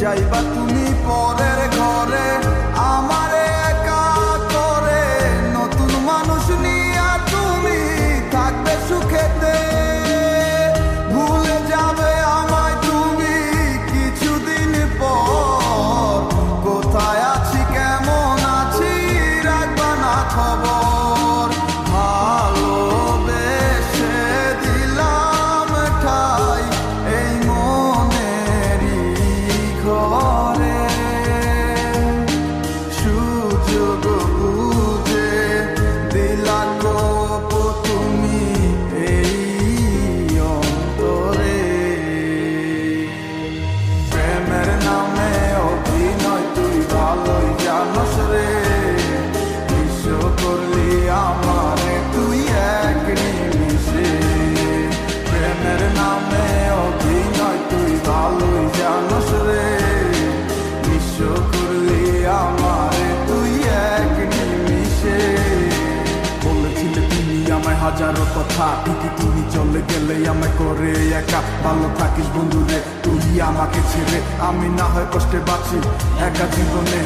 যাইবা তুমি পরের ঘরে আমারে একা করে, নতুন মানুষ নিয়া তুমি থাকবে সুখেতে, ভুলে যাবে আমায় তুমি কিছুদিন পর, কোথায় আছি কেমন আছি রাখবা না খবর, ভালোবেসে দিলাম ঠাই এই মনেরই ঘরে, সুযোগ বুঝে দিলা কোপ তুমি এই অন্তরে, প্রেমের নামে অভিনয় তুই ভালোই জানোস রে, বিশ্ব করলি আমারে তুই এক নিমিষে, প্রেমের নামে অভিনয় তুই ভালোই জানোস রে, বিশ্ব করলি আমারে তুই এক নিমিষে, বলেছিলে তুমি আমায় হাজারো কথা, ঠিকই তুমি চলে গেলে আমায় করে একা, ভালো থাকিস বন্ধু রে তুই আমাকে ছেড়ে, আমি না হয় কষ্টে বাঁচি একা জীবনে,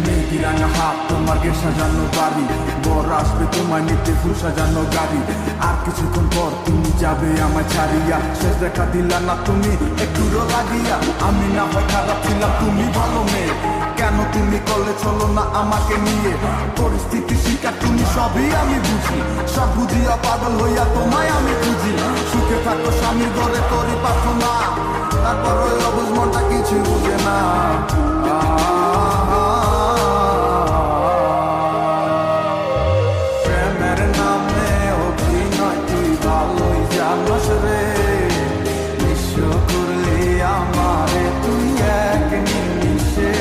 মেঘি রাঙা হাত তোমার গে সাজানো বাড়ি, বর আসবে তোমায় নিতে ফুল সাজানো গাড়ি, আর কিছুক্ষণ পর তুমি যাবে আমায় ছাড়িয়া, শেষ দেখা দিলা না তুমি একটুরো লাগিয়া, আমি না হয় খারাপ ছিলাম তুমি ভালো মেয়ে, কেন তুমি করলে চলো না আমাকে নিয়ে, পরিস্থিতি শিকার তুমি সবই আমি বুঝি, সব বুঝিয়া পাগল হইয়া তোমায় আমি খুঁজি, সুখে থাকো স্বামীর ঘরে করি প্রার্থনা, তারপর ওই অবুঝ মনটা কিছু বুঝে না, প্রেমের নামে অভিনয় তুই ভালোই জানোস রে, বিশ্ব করলি আমারে তুই এক নিমিষে,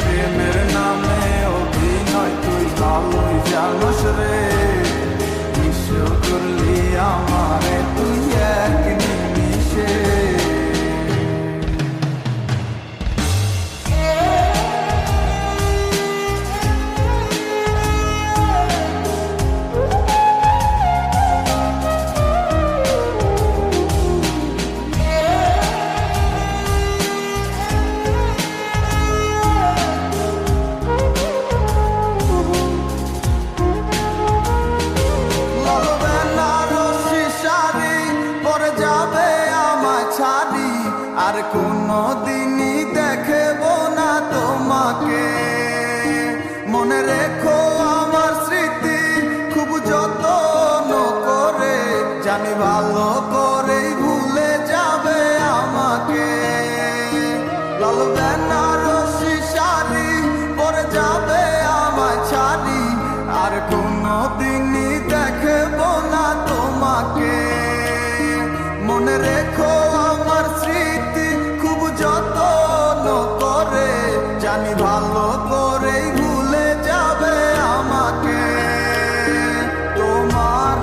প্রেমের নামে অভিনয় তুই ভালোই জানোস রে, বিশ্ব করলি আমারে তুই এক নিমিষে। আর কোনো দিনই দেখব না তোমাকে, মনে রেখো আমার স্মৃতি খুব যত্ন করে, জানি ভালো করেই ভুলে যাবে আমাকে, লাল বেনারসি শাড়ি পরে যাবে আমায় ছাড়ি, আর কোনো দিনই দেখব না তোমাকে, মনে রেখো আমার স্মৃতি খুব যত্ন করে, জানি ভালো করেই ভুলে যাবে আমাকে, তোমার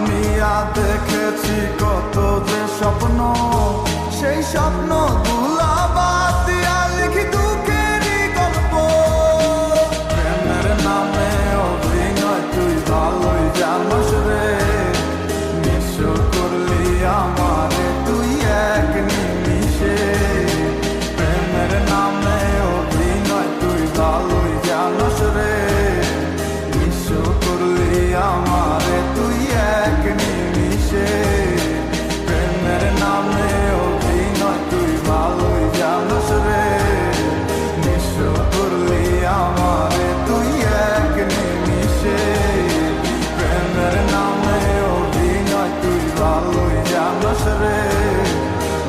নিয়া দেখেছি কত যে স্বপ্ন, সেই স্বপ্ন গুলা বাদ দিয়া লিখি দুঃখেরই গল্প, প্রেমের নামে অভিনয় তুই ভালোই জানোস রে, বিশ্ব করলি আমারে তুই এক নিমিষে, প্রেমের নামে অভিনয় তুই ভালোই জানোস রে, বিশ্ব করলি আমারে তুই এক নিমিষে, প্রেমের নামে অভিনয় তুই ভালোই জানোস রে, বিশ্ব করলি আমারে তুই এক নিমিষে, প্রেমের নামে অভিনয় তুই ভালোই জানোস রে,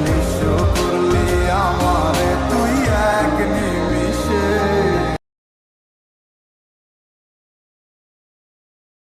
বিশ্ব করলি আমার